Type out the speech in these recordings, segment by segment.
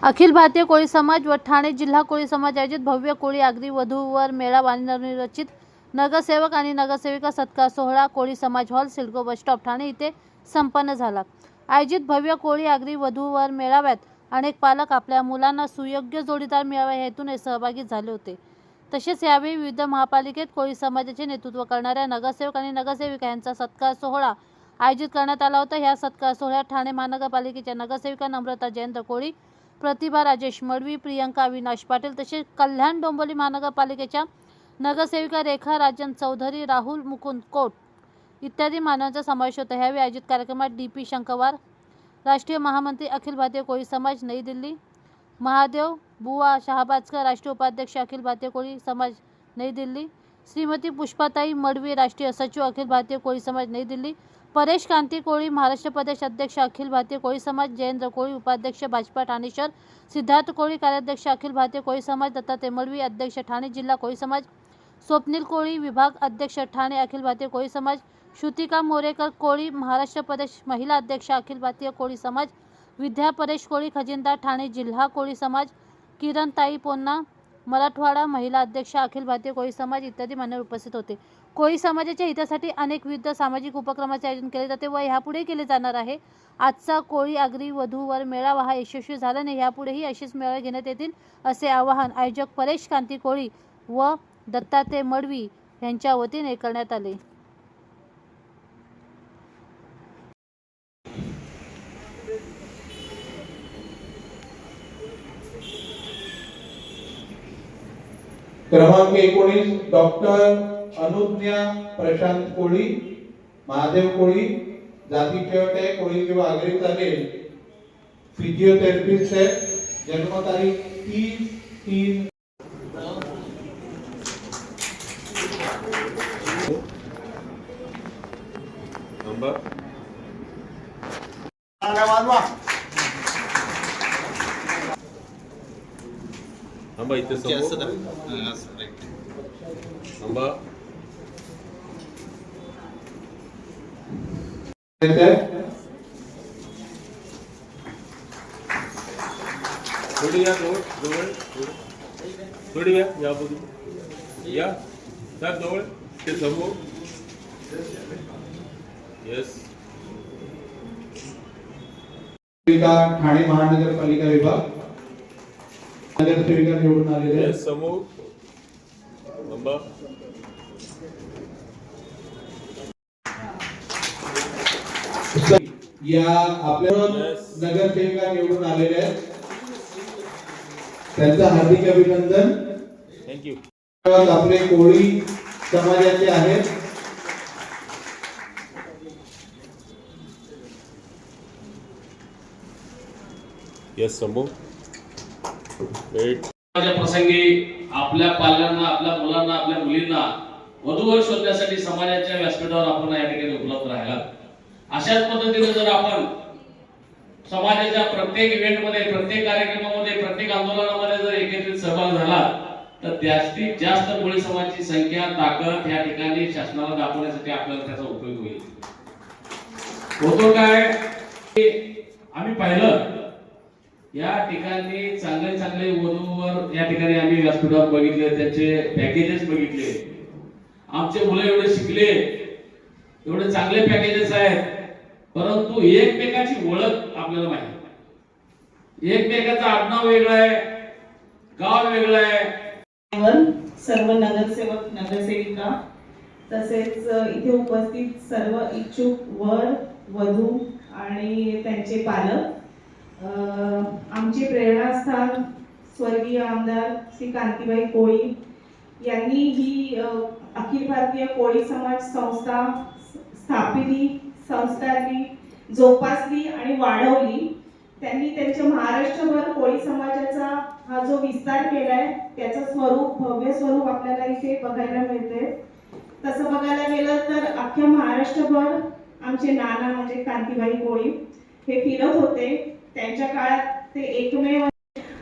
अखिल भारतीय कोळी समाज व ठाणे जिल्हा कोळी समाज आयोजित भव्य कोळी आगरी वधूवर मेळावा आणि नवनिर्वाचित नगरसेवक आणि नगरसेविका सत्कार सोहळा कोळी समाज hall CIDCO bus stop Thane येथे संपन्न झाला। आयोजित भव्य कोळी आगरी वधूवर मेळाव्यात अनेक पालक आपल्या मुलांना सुयोग्य जोडीदार मिळावा या हेतूने सहभागी झाले होते। तसेच यावेळी विविध महापालिकेत कोळी समाजाचे नेतृत्व करणाऱ्या नगरसेवक आणि नगरसेविका यांचा सत्कार सोहळा आयोजित करण्यात आला होता। या सत्कार सोहळ्यात ठाणे महानगरपालिकेच्या नगरसेविका नम्रता जयंत कोळी, प्रतिभा राजेश मडवी, प्रियंका अविनाश पाटील तसेच कल्याण डोंबिवली महानगरपालिकेच्या नगरसेविका रेखा राजन चौधरी, राहुल मुकुंद कोट इत्यादी मान्यवरांचा समावेश होता। यावेळी आयोजित कार्यक्रमात डी.पी. शंकरवार, राष्ट्रीय महामंत्री अखिल भारतीय कोळी समाज नई दिल्ली, महादेव बुवा शहाबाजकर, राष्ट्रीय उपाध्यक्ष अखिल भारतीय कोळी समाज नई दिल्ली, श्रीमती पुष्पाताई मडवी, राष्ट्रीय सचिव अखिल भारतीय कोळी समाज नई दिल्ली, परेश कांती कोळी, महाराष्ट्र प्रदेश अध्यक्ष अखिल भारतीय कोळी समाज, जयेंद्र कोळी, उपाध्यक्ष भाजपा ठाणे शहर, सिद्धार्थ कोळी, कार्याध्यक्ष अखिल भारतीय कोळी समाज, दत्तात्रय मडवी, अध्यक्ष ठाणे जिल्हा कोळी समाज, स्वप्नील कोळी, विभाग अध्यक्ष ठाणे अखिल भारतीय कोळी समाज, श्रुतिका मोरेकर कोळी, महाराष्ट्र प्रदेश महिला अध्यक्ष अखिल भारतीय कोळी समाज, विद्या परेश कोळी, खजिनदार ठाणे जिल्हा कोळी समाज, किरणताई पोन्ना, मराठवाडा महिला अध्यक्ष अखिल भारतीय कोळी समाज इत्यादी मान्यवर उपस्थित होते। कोळी समाजाच्या हितासाठी अनेक विविध सामाजिक उपक्रमाचे आयोजन केले जाते व यापुढे केले जाणार आहे। आजचा कोळी आगरी वधूवर मेळावा हा यशस्वी झाल्याने यापुढेही असेच मेळावे घेण्यात येतील असे आवाहन आयोजक परेश कांती कोळी व दत्तात्रय मडवी यांच्या वतीने करण्यात आले। क्रमांक 19 डॉक्टर अनुज्ञा प्रशांत कोळी, महादेव कोळी, जाती केवट आहे, कोळी किंवा आगरी चालेल, फिजिओथेरपिस्ट आहे, जन्मतारीख 30/3 नंबर नंबर इथे समोर नंबर थोड़ी या थोड़ी या बघू या सर जवळ ते समोर यस ठाणे महानगरपालिका विभाग नगरसेविका निवडून आलेले आहेत। समोर नंबर या आपल्या नगरसेविका निवडून आलेले आहेत, त्यांचं हार्दिक अभिनंदन। थँक्यू। आपले कोळी समाजाचे आहेत यस समोर वेट प्रसंगी आपल्या पाल्यांना, आपल्या मुलांना, आपल्या मुलींना वधूवर शोधण्यासाठी समाजाच्या व्यासपीठावर आपण या ठिकाणी उपलब्ध राहिला। अशाच पद्धतीने जर आपण समाजाच्या प्रत्येक इव्हेंटमध्ये, प्रत्येक कार्यक्रमामध्ये, प्रत्येक आंदोलनामध्ये जर एकत्रित सहभाग झाला तर जास्तीत जास्त कोळी समाजाची संख्या, ताकद या ठिकाणी शासनाला दाखवण्यासाठी आपल्याला त्याचा उपयोग होईल। होतो काय आम्ही पाहिलं या ठिकाणी चांगले चांगले वधूवर या ठिकाणी आम्ही व्यासपीठावर बघितले, त्यांचे पॅकेजेस बघितले। आमचे मुलं एवढे शिकले, एवढे चांगले पॅकेजेस आहेत, परंतु एकमेकाची ओळख आपल्याला माहिती, एकमेकाचं आडनाव वेगळं आहे, गाव वेगळं आहे। सर्व नगरसेवक, नगरसेविका तसेच इथे उपस्थित सर्व इच्छुक वर, वधू आणि त्यांचे पालक, आमचे प्रेरणास्थान स्वर्गीय आमदार श्री कांतीबाई कोळी यांनी ही अखिल भारतीय कोळी समाज संस्था स्थापिली, संस्थांनी जोपासली आणि वाढवली। त्यांनी त्यांच्या महाराष्ट्रभर कोळी समाजाचा हा जो विस्तार केलाय त्याचं स्वरूप, भव्य स्वरूप आपल्याला इथे बघायला मिळते। तसं बघायला गेलं तर अख्ख्या महाराष्ट्रभर आमचे नाना म्हणजे कांतीबाई कोळी हे फिरत होते। त्यांच्या काळात ते एकमेव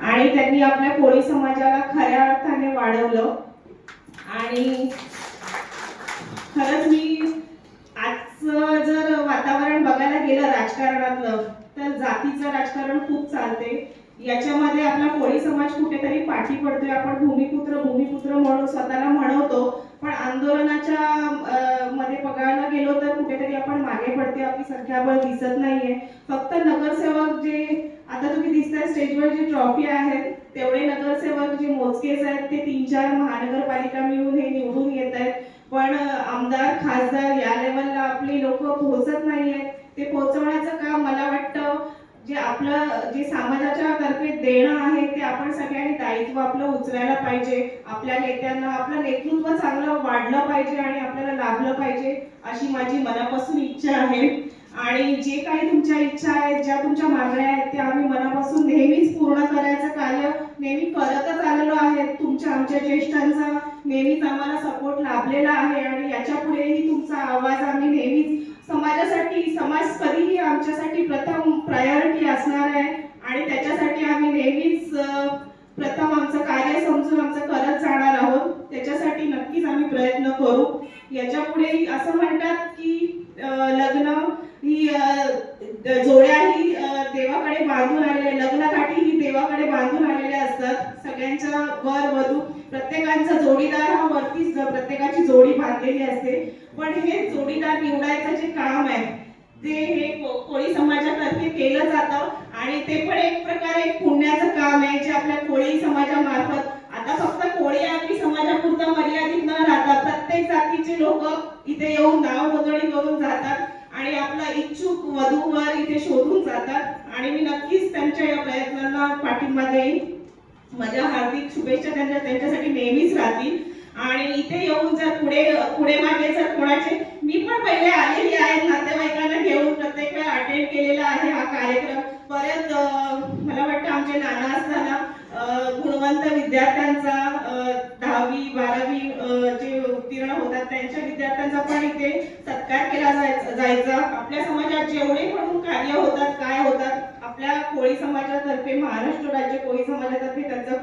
आणि त्यांनी आपल्या कोळी समाजाला खऱ्या अर्थाने वाढवलं आणि खरंच मी आजचं जर वातावरण बघायला गेलं राजकारणातलं तर जातीचं राजकारण खूप चालते। याच्यामध्ये आपला कोळी समाज कुठेतरी पाठी पडतोय. आपण भूमिपुत्र भूमिपुत्र म्हणून स्वतःला म्हणवतो, पण आंदोलनाच्या मध्ये बघायला गेलो तर कुठेतरी आपण मागे पडते. आपली संख्याबळ दिसत नाहीये. फक्त नगरसेवक जे आता तुम्ही दिसताय स्टेजवर जे ट्रॉफी आहेत तेवढे नगरसेवक जे मोजकेच आहेत ते 3-4 महानगरपालिका मिळून हे निवडून येत आहेत. पण आमदार खासदार या लेवलला आपली लोक पोहोचत नाहीयेत. ते पोहोचवण्याचं काम मला वाटतं जे आपलं जे समाजाच्या तर्फे देणं आहे ते आपण सगळ्यांनी दायित्व आपलं उचलायला पाहिजे. आपल्या नेत्यांना आपलं नेतृत्व चांगलं वाढलं पाहिजे आणि आपल्याला लाभलं पाहिजे अशी माझी मनापासून इच्छा आहे. आणि जे काही तुमच्या इच्छा आहेत, ज्या तुमच्या मागण्या आहेत त्या आम्ही मनापासून नेहमीच पूर्ण करायचं कार्य नेहमी करतच आलेलो आहे. तुमच्या आमच्या ज्येष्ठांचा नेहमीच आम्हाला सपोर्ट लाभलेला आहे आणि याच्या पुढेही तुमचा आवाज आम्ही नेहमीच समाजासाठी, समाज कधीही आमच्यासाठी प्रथम प्रायोरिटी असणार आहे आणि त्याच्यासाठी आम्ही नेहमीच प्रथम आमचं कार्य समजून आमचं करत जाणार आहोत. त्याच्यासाठी नक्कीच आम्ही प्रयत्न करू. याच्या पुढेही असं म्हणतात की लग्न ही जोड्या ही देवाकडे बांधून आलेले, लग्नाकाठी ही देवाकडे बांधून आलेले असतात. सगळ्यांच्या वर वधू प्रत्येकाचा जोडीदार हा वरतीच प्रत्येकाची जोडी बांधलेली असते. पण हे जोडीदार निवडायचं जे काम आहे ते हे कोळी समाजातर्फे केलं जातं आणि ते पण एक प्रकारे एक पुण्याचं काम आहे जे आपल्या कोळी समाजामार्फत आता फक्त कोळी आगरी समाजापुरतं मर्यादित न राहता प्रत्येक जातीचे लोक इथे येऊन नाव नोंदणी करून जातात आणि आपला इच्छुक वधूवर इथे शोधून जातात आणि मी नक्कीच त्यांच्या या प्रयत्नांना पाठिंबा देईन. माझ्या हार्दिक शुभेच्छा त्यांच्यासाठी नेहमीच राहतील. आणि इथे येऊन जर पुढे मागे जर कोणाचे मी पण पहिले आलेली आहे नातेवाईकांना घेऊन प्रत्येक वेळा अटेंड केलेला आहे हा कार्यक्रम. परत मला वाटतं आमचे नाना असताना गुणवंत विद्यार्थ्यांचा 10वी 12वी जे उत्तीर्ण होतात त्यांच्या विद्यार्थ्यांचा पण इथे सत्कार केला जायचा. आपल्या समाजात जेवढे पण कार्य होतात काय होतात आपल्या कोळी समाजातर्फे, महाराष्ट्र राज्य कोळी समाजातर्फे त्यांचा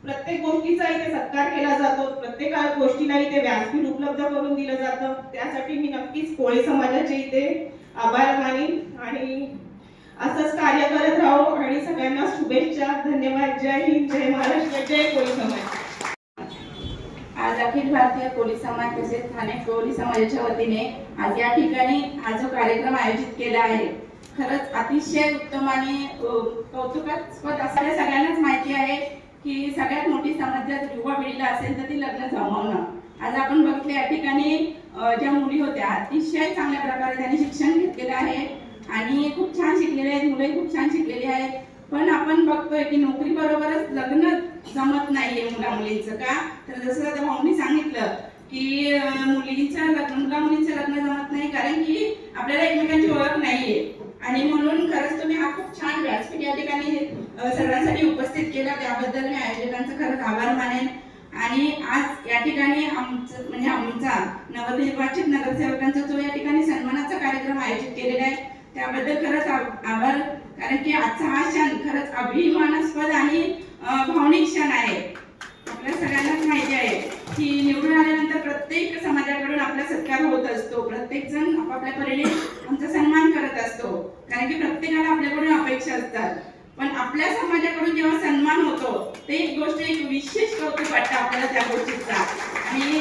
प्रत्येक गोष्टीचा इथे सत्कार केला जातो. प्रत्येक गोष्टीला इथे व्यासपीठ उपलब्ध करून दिलं जातं. त्यासाठी मी नक्कीच कोळी समाजाचे इथे आभार मानीन आणि असंच कार्य करत राहू आणि सगळ्यांना शुभेच्छा. धन्यवाद. जय हिंद, जय महाराष्ट्र, जय कोळी समाज. आज अखिल भारतीय कोळी समाज तसेच ठाणे कोळी समाजाच्या वतीने आज या ठिकाणी हा जो कार्यक्रम आयोजित केला आहे खरंच अतिशय उत्तम आणि कौतुकास्पद असणाऱ्या सगळ्यांनाच माहिती आहे की सगळ्यात मोठी समस्या युवा पिढीला असेल तर ती लग्न जमवणं. आज आपण बघितले या ठिकाणी ज्या मुली होत्या अतिशय चांगल्या प्रकारे त्यांनी शिक्षण घेतलेलं आहे आणि खूप छान शिकलेले आहेत, मुले खूप छान शिकलेली आहेत. पण आपण बघतोय की नोकरी बरोबरच लग्न जमत नाहीये मुला मुलींचं. का तर जसं आता भाऊंनी सांगितलं की मुलींचं लग्न जमत नाही कारण की आपल्याला एकमेकांची ओळख नाहीये आणि म्हणून खरंच तुम्ही हा खूप छान व्यासपीठ या ठिकाणी सर्वांसाठी उपस्थित केला त्याबद्दल मी आयोजकांचं खरंच आभार मानेन. आणि आज या ठिकाणी आमचा नवनिर्वाचित नगरसेवकांचा जो या ठिकाणी सन्मानाचा कार्यक्रम आयोजित केलेला आहे त्याबद्दल खरंच आभार. कारण की आजचा हा क्षण खरंच अभिमानास्पद आणि भावनिक क्षण आहे. आपल्या सगळ्यांनाच माहिती आहे की निवडून आल्यानंतर प्रत्येक समाजाकडून आपला सत्कार होत असतो. प्रत्येक जण आपापल्या परीने आमचा सन्मान करत असतो कारण की प्रत्येकाला आपल्याकडून अपेक्षा असतात. पण आपल्या समाजाकडून जेव्हा सन्मान होतो ते एक गोष्ट एक विशेष कौतुक वाटतं आपल्याला त्या गोष्टीचा. आणि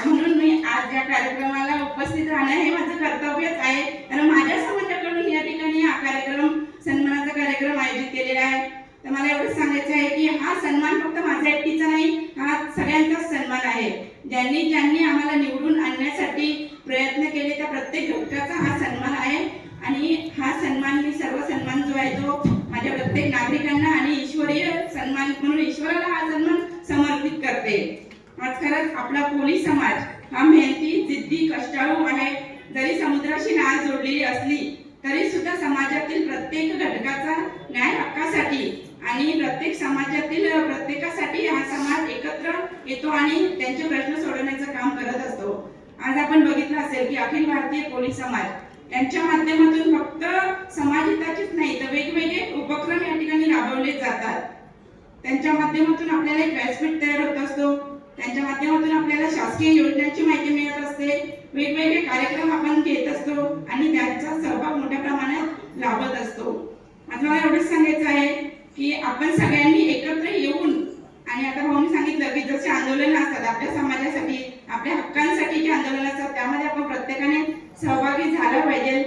म्हणून मी आज या कार्यक्रमाला उपस्थित राहणं हे माझं कर्तव्यच आहे कारण माझ्या समाजाकडून या ठिकाणी हा कार्यक्रम सन्मानाचा कार्यक्रम आयोजित केलेला आहे. तर मला एवढंच सांगायचं आहे की हा सन्मान फक्त माझ्या एकटीचा नाही, हा सगळ्यांचाच सन्मान आहे. ज्यांनी आम्हाला निवडून आणण्यासाठी प्रयत्न केले त्या प्रत्येक घटकाचा हा सन्मान आहे. आणि हा सन्मान मी सर्व सन्मान जो आहे तो माझ्या प्रत्येक नागरिकांना आणि ईश्वरीय सन्मान म्हणून ईश्वराला हा सन्मान समर्पित करते. आज खरंच आपला कोळी समाज हा मेहनती, जिद्दी, कष्टाळू आहे. जरी समुद्राशी नाळ जोडलेली असली तरी सुद्धा समाजातील प्रत्येक घटकाचा न्याय हक्कासाठी आणि प्रत्येक समाजातील प्रत्येकासाठी हा समाज एकत्र येतो आणि त्यांचे प्रश्न सोडवण्याचं काम करत असतो. आज आपण बघितलं असेल की अखिल भारतीय कोळी समाज यांच्या माध्यमातून फक्त समाजहिताचेच नाही तर वेगवेगळे उपक्रम या ठिकाणी राबवले जातात. त्यांच्या माध्यमातून आपल्याला एक व्यासपीठ तयार होत असतो. त्यांच्या माध्यमातून आपल्याला शासकीय योजनांची माहिती मिळत असते. वेगवेगळे कार्यक्रम आपण घेत असतो आणि त्यांचा सहभाग मोठ्या प्रमाणात लाभत असतो. आज मला एवढंच सांगायचं आहे की आपण सगळ्यांनी एकत्र येऊन, आणि आता भाऊनी सांगितलं की जसे आंदोलन असतात आपल्या समाजासाठी, आपल्या हक्कांसाठी जे आंदोलन असतात त्यामध्ये आपण प्रत्येकाने सहभागी झालं पाहिजे.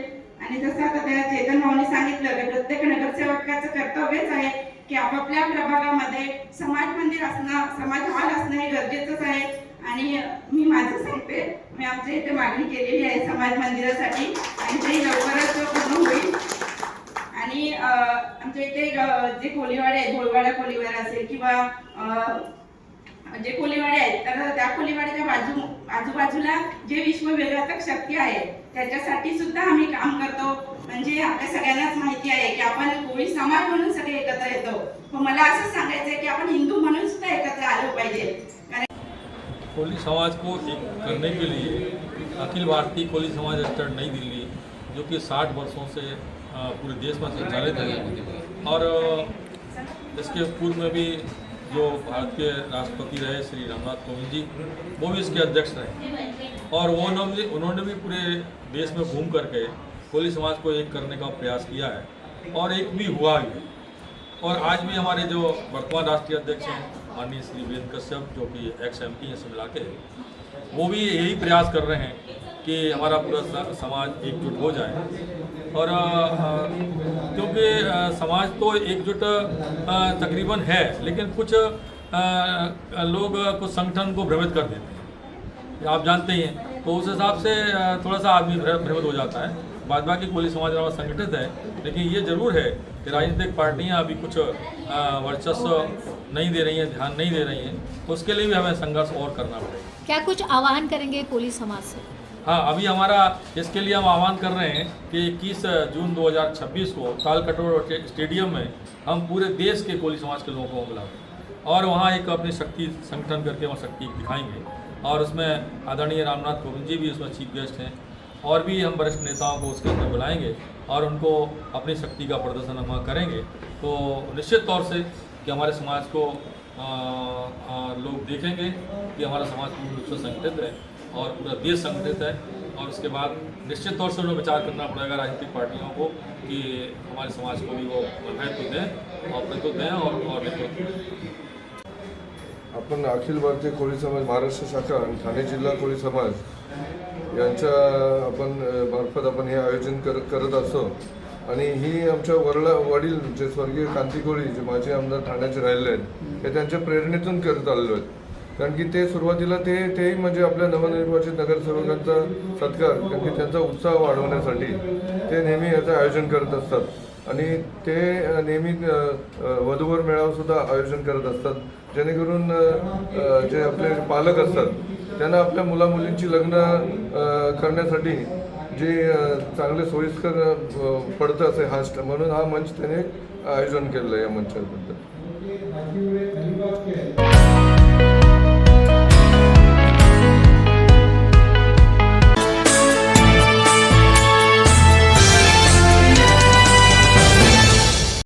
आणि जसं आता त्या चेतन भाऊनी सांगितलं की प्रत्येक नगरसेवकाचं कर्तव्यच आहे की आपापल्या प्रभागामध्ये समाज मंदिर असणं, समाज हॉल असणं हे गरजेचंच आहे. आणि मी माझं सांगते, मी आमच्या इथे मागणी केलेली आहे समाज मंदिरासाठी आणि ते लवकरच पूर्ण होईल. आणि आमच्या इथे जे कोळीवाडे आहेत, भोळवाडा कोळीवाडा असेल किंवा जे कोळीवाडे आहेत, तर त्या कोळीवाड्याच्या आजूबाजूला जे विश्वविघातक शक्ती आहे त्याच्यासाठी सुद्धा आम्ही काम करतो. म्हणजे आपल्या सगळ्यांनाच माहिती आहे की आपण कोळी समाज म्हणून सगळे एकत्र येतो, पण मला असं सांगायचं आहे की आपण हिंदू म्हणून सुद्धा एकत्र आलो पाहिजे. कोली समाज को एक करने के लिए अखिल भारतीय कोली समाज स्टेट नई दिल्ली, जो कि 60 वर्षों से पूरे देश में संचालित है, और इसके पूर्व में भी जो भारत के राष्ट्रपति रहे श्री रामनाथ कोविंद जी, वो भी इसके अध्यक्ष रहे, और उन्होंने भी पूरे देश में घूम करके कोली समाज को एक करने का प्रयास किया है और एक भी हुआ भी है। और आज भी हमारे जो वर्तमान राष्ट्रीय अध्यक्ष हैं माननीय श्री वेद कश्यप, जो कि एक्स MP से मिला के, वो भी यही प्रयास कर रहे हैं कि हमारा पूरा समाज एकजुट हो जाए। और क्योंकि समाज तो एकजुट तकरीबन है, लेकिन कुछ लोग कुछ संगठन को भ्रमित कर देते हैं, आप जानते ही हैं, तो उस हिसाब से थोड़ा सा आदमी भ्रमित हो जाता है। बाद बाकी कोली समाज हमारा संगठित है, लेकिन ये जरूर है कि राजनीतिक पार्टियां अभी कुछ वर्चस्व नहीं दे रही हैं, ध्यान नहीं दे रही हैं, तो उसके लिए भी हमें संघर्ष और करना पड़ेगा। क्या कुछ आह्वान करेंगे कोली समाज से? हाँ, अभी हमारा इसके लिए हम आह्वान कर रहे हैं कि 21 जून 2026 को तालकटोरा स्टेडियम में हम पूरे देश के कोली समाज के लोगों को बुलाएंगे और वहाँ एक अपनी शक्ति संगठन करके वहाँ शक्ति दिखाएंगे, और उसमें आदरणीय रामनाथ कोविंद जी भी उसमें चीफ गेस्ट हैं, और भी हम वरिष्ठ नेताओं को उसके अंदर बुलाएंगे और उनको अपनी शक्ति का प्रदर्शन हम वहाँ करेंगे। तो निश्चित तौर से कि हमारे समाज को लोग देखेंगे कि हमारा समाज पूर्ण रूप से संगठित है और पूरा देश संगठित है, और उसके बाद निश्चित तौर से उन्हें विचार करना पड़ेगा राजनीतिक पार्टियों को कि हमारे समाज को भी वो महत्व दें और नेतृत्व दें और नेतृत्व दें। आपण अखिल भारतीय कोळी समाज महाराष्ट्र शाखा आणि ठाणे जिल्हा कोळी समाज यांच्या मार्फत आपण हे आयोजन करत असतो। आणि ही आमच्या वडील जे स्वर्गीय कांती कोळी, जे माजी आमदार ठाण्याचे राहिले आहेत, हे त्यांच्या प्रेरणेतून करत आलेलो आहेत। कारण की ते सुरुवातीला तेही म्हणजे आपल्या नवनिर्वाचित नगरसेवकांचा सत्कार, कारण की त्यांचा उत्साह वाढवण्यासाठी ते नेहमी याचं आयोजन करत असतात। आणि ते नेहमी वधूवर मेळावासुद्धा आयोजन करत असतात, जेणेकरून जे आपले पालक असतात त्यांना आपल्या मुलामुलींची लग्न करण्यासाठी जे चांगले सोयीस्कर पडतं असे म्हणून हा मंच त्याने आयोजन केलेलं आहे या मंचाबद्दल।